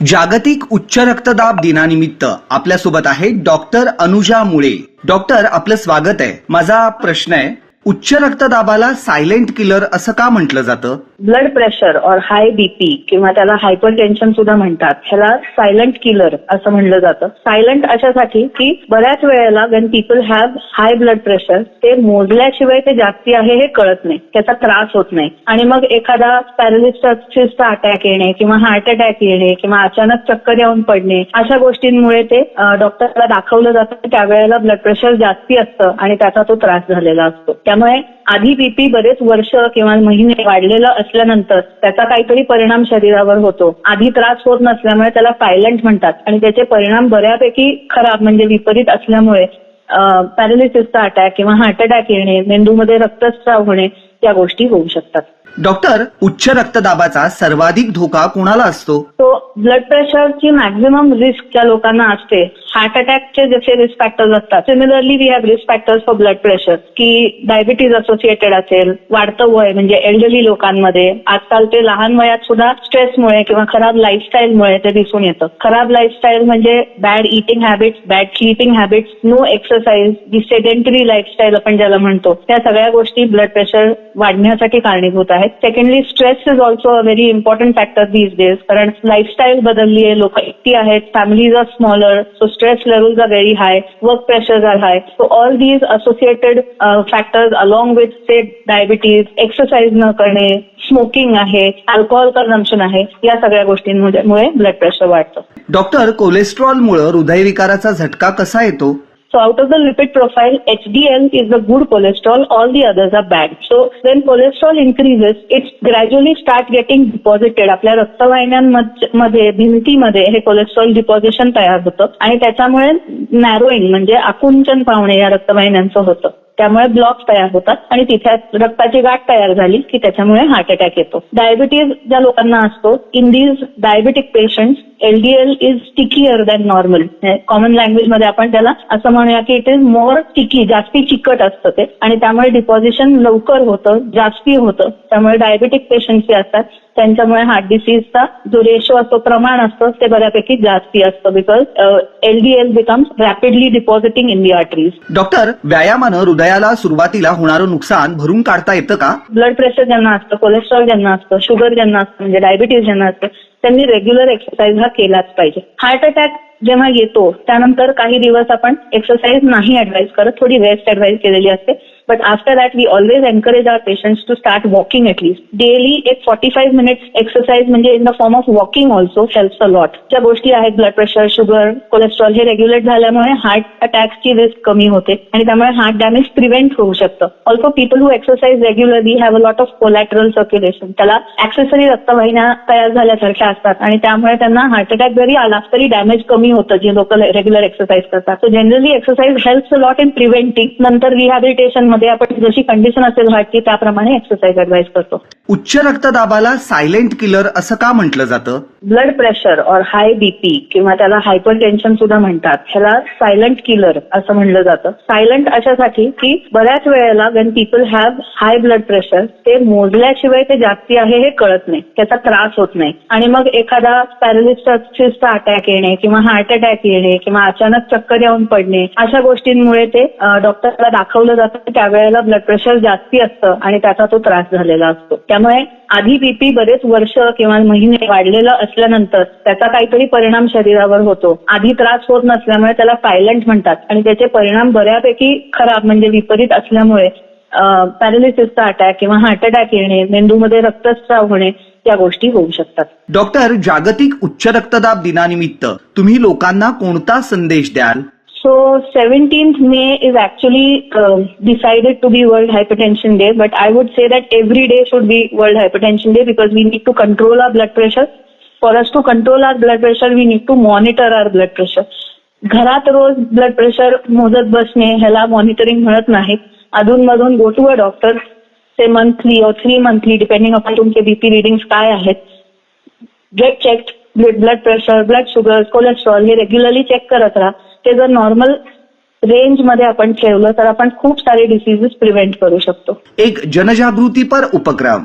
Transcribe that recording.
जागतिक उच्च रक्तदाब दिनानिमित्त आपल्यासोबत आहे डॉक्टर अनुजा मुळे. डॉक्टर, आपलं स्वागत आहे. माझा प्रश्न आहे, उच्च रक्तदाबाला सायलेंट किलर असं का म्हटलं जातं? ब्लड प्रेशर और हाय बीपी किंवा त्याला हायपरटेन्शन सुद्धा म्हणतात, ह्याला सायलेंट किलर असं म्हणलं जातं. सायलेंट अशासाठी की बऱ्याच वेळेला Wien people have high blood pressure ते मोजल्याशिवाय ते जास्ती आहे हे कळत नाही, त्याचा त्रास होत नाही आणि मग एखादा पॅरालिसिसचा अटॅक येणे किंवा हार्ट अटॅक येणे किंवा अचानक चक्कर येऊन पडणे अशा गोष्टींमुळे ते डॉक्टरला दाखवलं जातं. त्यावेळेला ब्लड प्रेशर जास्ती असतं आणि त्याचा तो त्रास झालेला असतो. त्यामुळे आधी बीपी बरेच वर्ष किंवा महिने वाढलेलं असल्यानंतर त्याचा काहीतरी परिणाम शरीरावर होतो. आधी त्रास होत नसल्यामुळे त्याला सायलेंट म्हणतात आणि त्याचे परिणाम बऱ्यापैकी खराब म्हणजे विपरीत असल्यामुळे पॅरालिसिसचा अटॅक किंवा हार्ट अटॅक येणे, मेंदूमध्ये रक्तस्राव होणे या गोष्टी होऊ शकतात. डॉक्टर, उच्च रक्तदाबाचा सर्वाधिक धोका कुणाला असतो? तो ब्लड प्रेशरची मॅक्झिमम रिस्क ज्या लोकांना असते, हार्ट अटॅकचे जसे रिस्क फॅक्टर्स असतात, similarly we have risk factors for blood pressure की डायबिटीज असोसिएटेड असेल, वाढतं वय म्हणजे एल्डरली लोकांमध्ये, आजकाल ते लहान वयात सुद्धा स्ट्रेसमुळे किंवा खराब लाईफस्टाईलमुळे ते दिसून येतं. खराब लाईफस्टाईल म्हणजे bad eating habits, bad sleeping habits, no exercise, जी सेडेंटरी लाईफस्टाईल आपण ज्याला म्हणतो, त्या सगळ्या गोष्टी ब्लड प्रेशर वाढण्यासाठी कारणीभूत आहेत. Secondly stress is also a very important factor these days, कारण लाईफस्टाईल बदलली आहे, लोक एकटी आहेत, families are smaller, so stress levels are very high, work pressures are high. So all these associated factors along with say diabetes, exercise न करणे, smoking आहे, alcohol consumption आहे, या सगळ्या गोष्टींमुळे ब्लड प्रेशर वाढतं. डॉक्टर, कोलेस्ट्रॉलमुळे हृदयविकाराचा झटका कसा येतो? So out of the lipid profile, HDL is the good cholesterol, all the others are bad. So when cholesterol increases, it gradually start getting deposited. आपल्या रक्तवाहिन्यांमध्ये, भिंतीमध्ये हे कोलेस्ट्रॉल डिपॉझिशन तयार होतं आणि त्याच्यामुळे नॅरोइंग म्हणजे आकुंचन पावणे या रक्तवाहिन्यांचं होतं. त्यामुळे ब्लॉक्स तयार होतात आणि तिथे रक्ताची गाठ तयार झाली की त्याच्यामुळे हार्ट अटॅक येतो. डायबिटीज ज्या लोकांना असतो, in these diabetic patients LDL is stickier than normal. Common language मध्ये आपण त्याला असं म्हणूया की इट इज मोर स्टिकी, जास्ती चिकट असतं ते आणि त्यामुळे डिपॉझिशन लवकर होतं, जास्ती होतं. त्यामुळे डायबिटिक पेशंट्स जे असतात त्यांच्यामुळे हार्ट डिसीजचा जो रेशो असतो, प्रमाण असतं, ते बऱ्यापैकी जास्ती असतं because LDL becomes rapidly depositing in the arteries. Doctor, व्यायामानं हृदयाला सुरुवातीला होणारं नुकसान भरून काढता येतं का? ब्लड प्रेशर ज्यांना असतं, कोलेस्ट्रॉल ज्यांना असतं, शुगर ज्यांना असतं म्हणजे डायबिटीज ज्यांना असतं, त्यांनी रेग्युलर एक्सरसाइज हा केलाच पाहिजे. हार्ट अटॅक जेव्हा येतो त्यानंतर काही दिवस आपण एक्सरसाइज नाही ऍडवाइज करत, थोडी रेस्ट ऍडवाइज केलेली असते. But after that we always encourage our patients to start walking at least daily. एक 45 मिनिट्स एक्सरसाइज म्हणजे in the form of walking also helps a lot. ज्या गोष्टी आहेत ब्लड प्रेशर, शुगर, कोलेस्ट्रॉल हे रेग्युलेट झाल्यामुळे heart अटॅक्सची रिस्क कमी होते आणि त्यामुळे हार्ट डॅमेज प्रिव्हेंट होऊ शकतं. Also people who exercise regularly have a lot of collateral circulation. त्याला ऍक्सेसरी रक्तवाहिन्या तयार झाल्यासारख्या असतात आणि त्यामुळे त्यांना हार्ट अटॅक जरी आला तरी डॅमेज कमी होतं जे लोक रेग्युलर एक्सरसाइज करतात. So generally exercise helps a lot in preventing. नंतर रिहॅबिलिटेशन मध्ये आपण जशी कंडिशन असेल हार्टची त्याप्रमाणे एक्सरसाइज ऍडवाइज करतो. उच्च रक्तदाबाला सायलेंट किलर असं का म्हटलं जातं? ब्लड प्रेशर और हाय बीपी किंवा त्याला हायपरटेन्शन सुद्धा म्हणतात, ह्याला सायलेंट किलर असं म्हणलं जातं. सायलेंट अशासाठी की बऱ्याच वेळेला Wien people have high blood pressure ते मोजल्याशिवाय ते जास्ती आहे हे कळत नाही, त्याचा त्रास होत नाही आणि मग एखादा पॅरालिसिसचा अटॅक येणे किंवा हार्ट अटॅक येणे किंवा अचानक चक्कर येऊन पडणे अशा गोष्टींमुळे ते डॉक्टरला दाखवलं जातं. त्यावेळेला ब्लड प्रेशर जास्ती असतं आणि त्याचा तो त्रास झालेला असतो. त्यामुळे आधी बीपी बरेच वर्ष किंवा महिने वाढलेलं असल्यानंतर त्याचा काहीतरी परिणाम शरीरावर होतो. आधी त्रास होत नसल्यामुळे त्याला सायलेंट म्हणतात आणि त्याचे परिणाम बऱ्यापैकी खराब म्हणजे विपरीत असल्यामुळे पॅरालिसिसचा अटॅक किंवा हार्ट अटॅक येणे, मेंदूमध्ये रक्तस्राव होणे या गोष्टी होऊ शकतात. डॉक्टर, जागतिक उच्च रक्तदाब दिनानिमित्त तुम्ही लोकांना कोणता संदेश द्याल? So 17th May is actually decided to be World Hypertension Day, but I would say that every day should be World Hypertension Day because we need to control our blood pressure. For us to control our blood pressure, we need to monitor our blood pressure. घरात रोज blood pressure मोजत बसणे ह्याला monitoring म्हणत नाहीत. अधूनमधून go to a doctor, say monthly और 3 monthly depending upon तुमचे BP readings काय आहेत. Get checked blood pressure, blood sugar, cholesterol हे रेग्युलरली चेक करत राहा. ते जर नॉर्मल रेंज मध्ये आपण ठेवलं तर आपण खूप सारे डिसीजेस प्रिव्हेंट करू शकतो. एक जनजागृतीपर उपक्रम